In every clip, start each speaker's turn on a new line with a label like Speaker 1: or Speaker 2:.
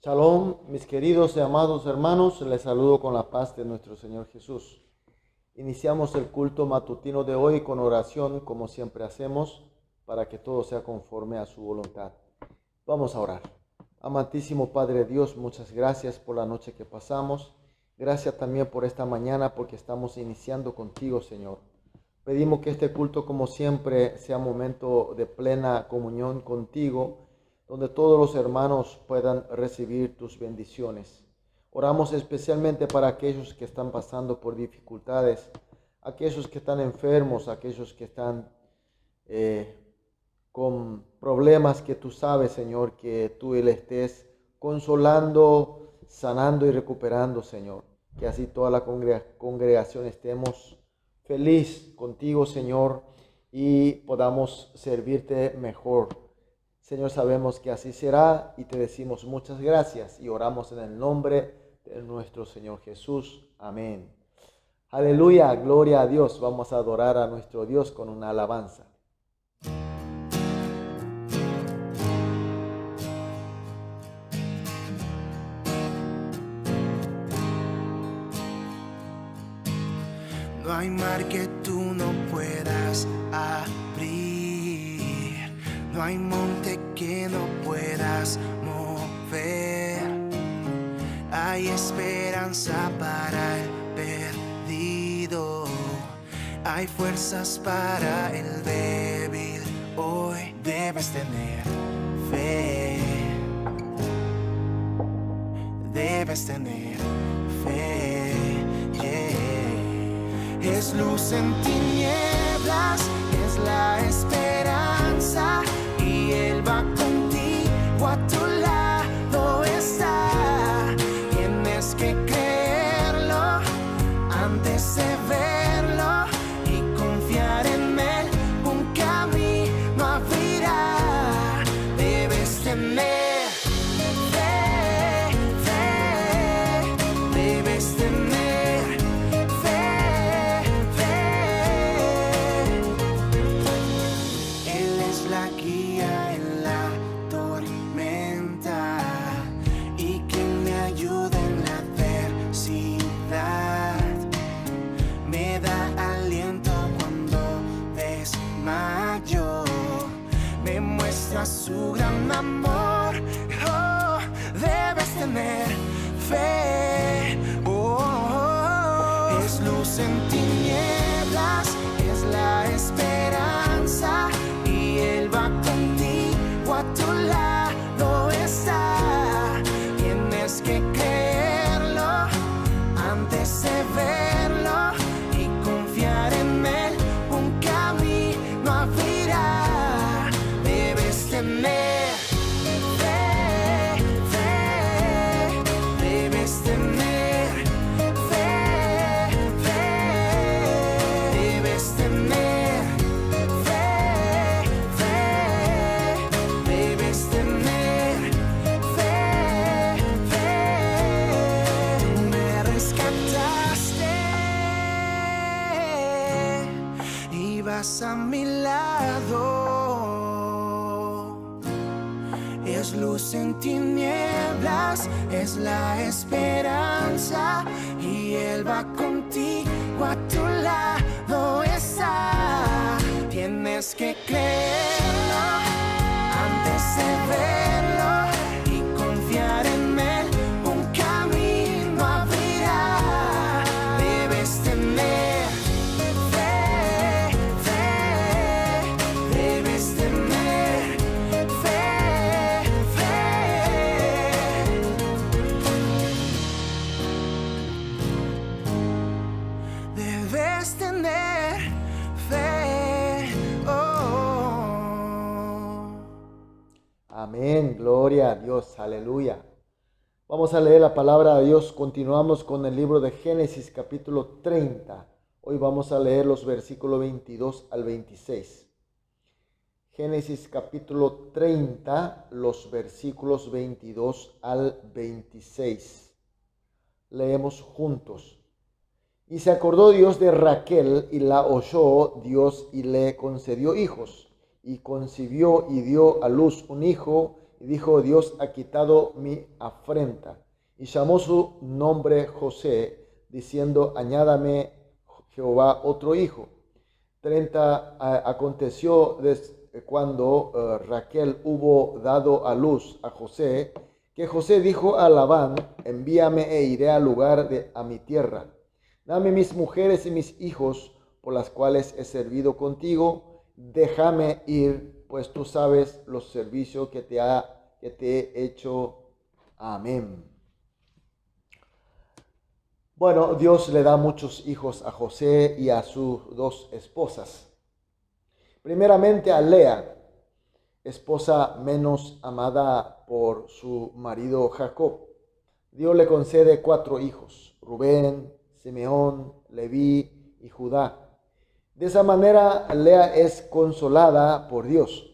Speaker 1: Shalom, mis queridos y amados hermanos, les saludo con la paz de nuestro Señor Jesús. Iniciamos el culto matutino de hoy con oración, como siempre hacemos, para que todo sea conforme a su voluntad. Vamos a orar. Amantísimo Padre Dios, muchas gracias por la noche que pasamos. Gracias también por esta mañana porque estamos iniciando contigo, Señor. Pedimos que este culto, como siempre, sea un momento de plena comunión contigo, donde todos los hermanos puedan recibir tus bendiciones. Oramos especialmente para aquellos que están pasando por dificultades, aquellos que están enfermos, aquellos que están con problemas que tú sabes, Señor, que tú le estés consolando, sanando y recuperando, Señor. Que así toda la congregación estemos feliz contigo, Señor, y podamos servirte mejor. Señor, sabemos que así será y te decimos muchas gracias y oramos en el nombre de nuestro Señor Jesús. Amén. Aleluya, gloria a Dios. Vamos a adorar a nuestro Dios con una alabanza.
Speaker 2: No hay mar que tú no puedas abrir, no hay monte que no puedas mover. Hay esperanza para el perdido, hay fuerzas para el débil. Hoy debes tener fe, debes tener fe, yeah. Es luz en tinieblas, es la esperanza, y Él va contigo, a tu lado está. Tienes que creerlo antes de verlo y confiar en Él, un camino abrirá. Debes tener fe, debes tener fe. Él es la guía en la tormenta y quien me ayuda en la adversidad. Me da aliento cuando desmayo, me muestra su gran amor. Oh, debes tener fe. Es luz en tinieblas, es la esperanza, y Él va contigo, a tu lado está. Tienes que creerlo antes de verlo y confiar en Él, un camino abrirá. Debes tener fe, debes tener fe, debes tener fe, debes tener fe. Tú me rescataste y vas a mi lado. Es luz en tinieblas, es la esperanza, y Él va contigo, a tu lado está. Tienes que creerlo antes de verlo y confiar en Él, un camino abrirá. Debes tener fe, debes tener fe. Debes tener fe.
Speaker 1: Amén, gloria a Dios, aleluya. Vamos a leer la palabra de Dios. Continuamos con el libro de Génesis capítulo 30. Hoy vamos a leer los versículos 22 al 26. Génesis capítulo 30, los versículos 22 al 26. Leemos juntos. Y se acordó Dios de Raquel y la oyó Dios y le concedió hijos. Y concibió y dio a luz un hijo, y dijo: Dios ha quitado mi afrenta. Y llamó su nombre José, diciendo: añádame Jehová otro hijo. Aconteció cuando Raquel hubo dado a luz a José, que José dijo a Labán: envíame e iré al lugar a mi tierra. Dame mis mujeres y mis hijos, por las cuales he servido contigo. Déjame ir, pues tú sabes los servicios que te he hecho. Amén. Bueno, Dios le da muchos hijos a José y a sus dos esposas. Primeramente a Lea, esposa menos amada por su marido Jacob. Dios le concede 4 hijos: Rubén, Simeón, Leví y Judá. De esa manera Lea es consolada por Dios.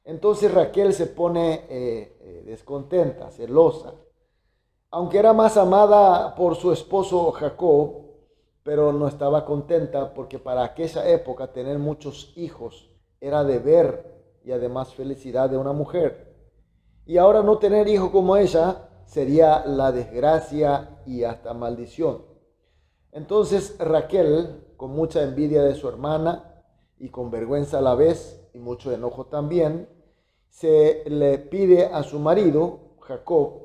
Speaker 1: Entonces Raquel se pone descontenta, celosa. Aunque era más amada por su esposo Jacob, pero no estaba contenta porque para aquella época tener muchos hijos era deber y además felicidad de una mujer. Y ahora no tener hijo como ella sería la desgracia y hasta maldición. Entonces Raquel, con mucha envidia de su hermana y con vergüenza a la vez y mucho enojo también, se le pide a su marido Jacob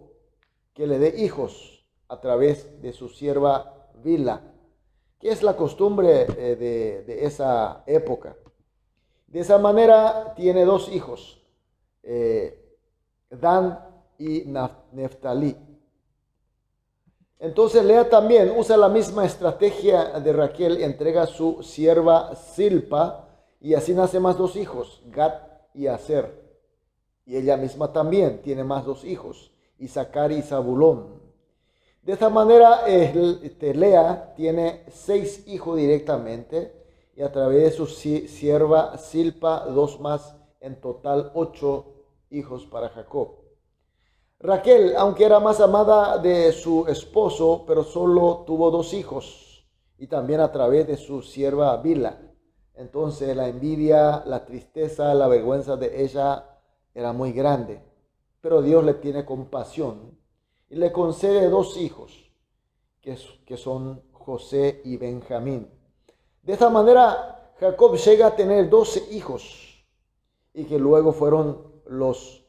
Speaker 1: que le dé hijos a través de su sierva Bilha, que es la costumbre de esa época. De esa manera tiene 2 hijos, Dan y Neftalí. Entonces Lea también usa la misma estrategia de Raquel, entrega a su sierva Zilpa y así nace más 2 hijos, Gad y Aser. Y ella misma también tiene más 2 hijos, Isaacar y Zabulón. De esta manera Lea tiene 6 hijos directamente y a través de su sierva Zilpa 2 más, en total 8 hijos para Jacob. Raquel, aunque era más amada de su esposo, pero solo tuvo 2 hijos y también a través de su sierva Bilha. Entonces la envidia, la tristeza, la vergüenza de ella era muy grande, pero Dios le tiene compasión y le concede 2 hijos, que son José y Benjamín. De esta manera, Jacob llega a tener 12 hijos y que luego fueron los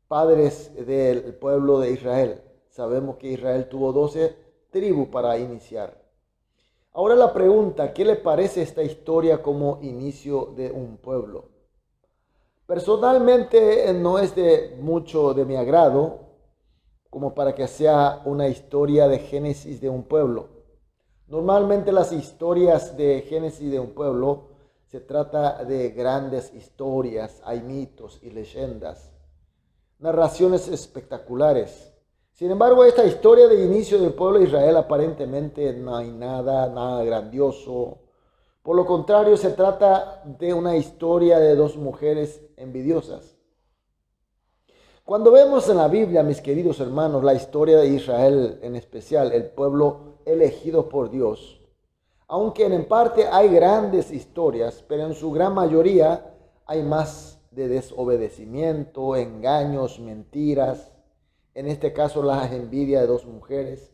Speaker 1: padres del pueblo de Israel. Sabemos que Israel tuvo 12 tribus para iniciar. Ahora la pregunta: ¿qué le parece esta historia como inicio de un pueblo? Personalmente no es de mucho de mi agrado como para que sea una historia de Génesis de un pueblo. Normalmente las historias de Génesis de un pueblo se trata de grandes historias, hay mitos y leyendas, narraciones espectaculares. Sin embargo, esta historia de inicio del pueblo de Israel aparentemente no hay nada grandioso. Por lo contrario, se trata de una historia de 2 mujeres envidiosas. Cuando vemos en la Biblia, mis queridos hermanos, la historia de Israel, en especial el pueblo elegido por Dios, aunque en parte hay grandes historias, pero en su gran mayoría hay más de desobedecimiento, engaños, mentiras, en este caso la envidia de 2 mujeres.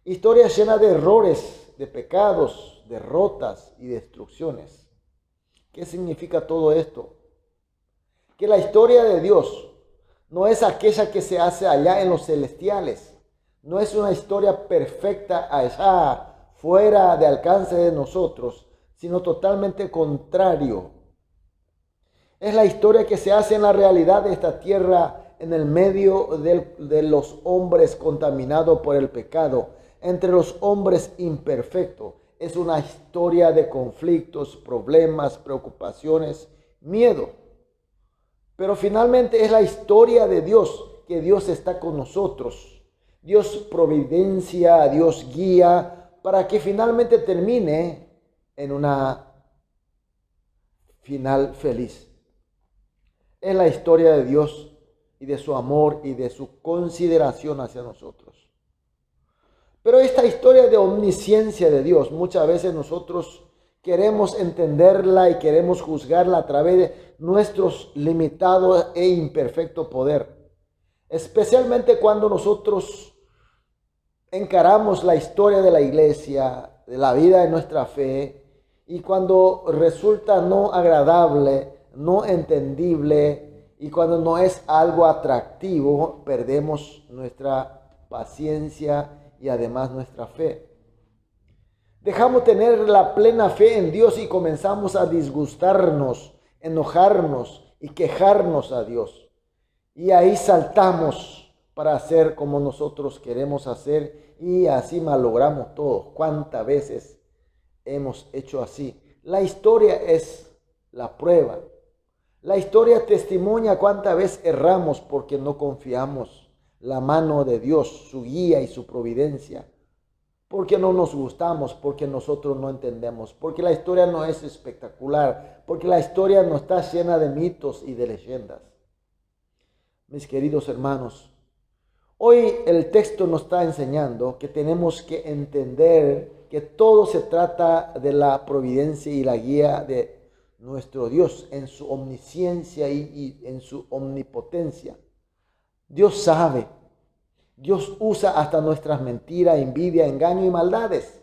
Speaker 1: Historias llenas de errores, de pecados, derrotas y destrucciones. ¿Qué significa todo esto? Que la historia de Dios no es aquella que se hace allá en los celestiales. No es una historia perfecta allá, fuera de alcance de nosotros, sino totalmente contrario. Es la historia que se hace en la realidad de esta tierra, en el medio de los hombres contaminados por el pecado, entre los hombres imperfectos. Es una historia de conflictos, problemas, preocupaciones, miedo. Pero finalmente es la historia de Dios, que Dios está con nosotros. Dios providencia, Dios guía, para que finalmente termine en una final feliz. Es la historia de Dios y de su amor y de su consideración hacia nosotros. Pero esta historia de omnisciencia de Dios, muchas veces nosotros queremos entenderla y queremos juzgarla a través de nuestros limitados e imperfecto poder. Especialmente cuando nosotros encaramos la historia de la iglesia, de la vida de nuestra fe, y cuando resulta no agradable, no entendible Y cuando no es algo atractivo, perdemos nuestra paciencia y además nuestra fe. Dejamos tener la plena fe en Dios y comenzamos a disgustarnos, enojarnos y quejarnos a Dios. Y ahí saltamos para hacer como nosotros queremos hacer y así malogramos todo. ¿Cuántas veces hemos hecho así? La historia es la prueba. La historia testimonia cuántas veces erramos porque no confiamos la mano de Dios, su guía y su providencia. Porque no nos gustamos, porque nosotros no entendemos, porque la historia no es espectacular, porque la historia no está llena de mitos y de leyendas. Mis queridos hermanos, hoy el texto nos está enseñando que tenemos que entender que todo se trata de la providencia y la guía de nuestro Dios en su omnisciencia y en su omnipotencia. Dios sabe. Dios usa hasta nuestras mentiras, envidia, engaño y maldades.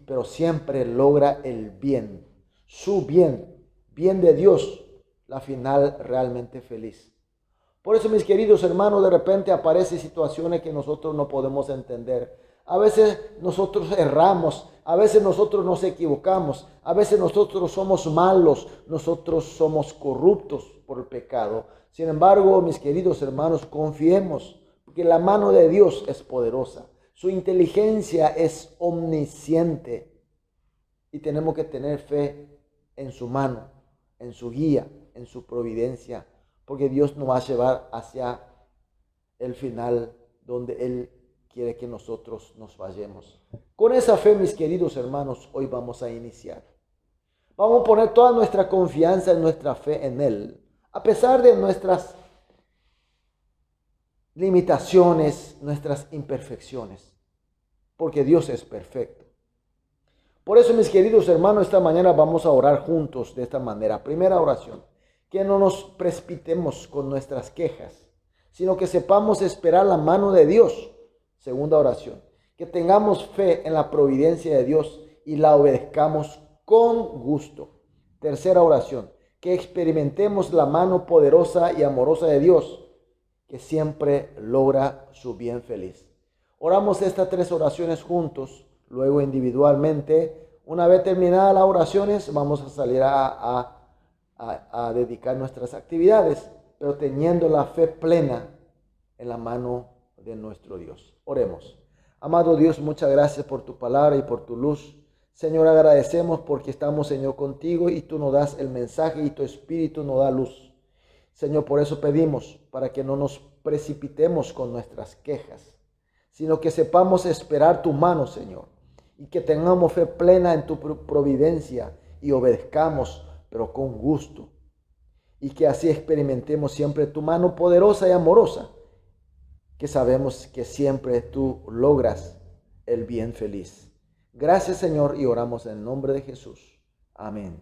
Speaker 1: Pero siempre logra el bien, su bien, bien de Dios, la final realmente feliz. Por eso, mis queridos hermanos, de repente aparecen situaciones que nosotros no podemos entender. A veces nosotros erramos, a veces nosotros nos equivocamos, a veces nosotros somos malos, nosotros somos corruptos por el pecado. Sin embargo, mis queridos hermanos, confiemos. Que la mano de Dios es poderosa, su inteligencia es omnisciente y tenemos que tener fe en su mano, en su guía, en su providencia, porque Dios nos va a llevar hacia el final donde Él quiere que nosotros nos vayamos. Con esa fe, mis queridos hermanos, hoy vamos a iniciar. Vamos a poner toda nuestra confianza en nuestra fe en Él, a pesar de nuestras limitaciones, nuestras imperfecciones, porque Dios es perfecto. Por eso, mis queridos hermanos, esta mañana vamos a orar juntos de esta manera. Primera oración, que no nos precipitemos con nuestras quejas, sino que sepamos esperar la mano de Dios. Segunda oración, que tengamos fe en la providencia de Dios y la obedezcamos con gusto. Tercera oración, que experimentemos la mano poderosa y amorosa de Dios, que siempre logra su bien feliz. Oramos estas tres oraciones juntos, luego individualmente. Una vez terminadas las oraciones, vamos a salir a dedicar nuestras actividades, pero teniendo la fe plena en la mano de nuestro Dios. Oremos. Amado Dios, muchas gracias por tu palabra y por tu luz. Señor, agradecemos porque estamos, Señor, contigo y tú nos das el mensaje y tu Espíritu nos da luz. Señor, por eso pedimos para que no nos precipitemos con nuestras quejas, sino que sepamos esperar tu mano, Señor, y que tengamos fe plena en tu providencia y obedezcamos, pero con gusto, y que así experimentemos siempre tu mano poderosa y amorosa, que sabemos que siempre tú logras el bien feliz. Gracias, Señor, y oramos en el nombre de Jesús. Amén.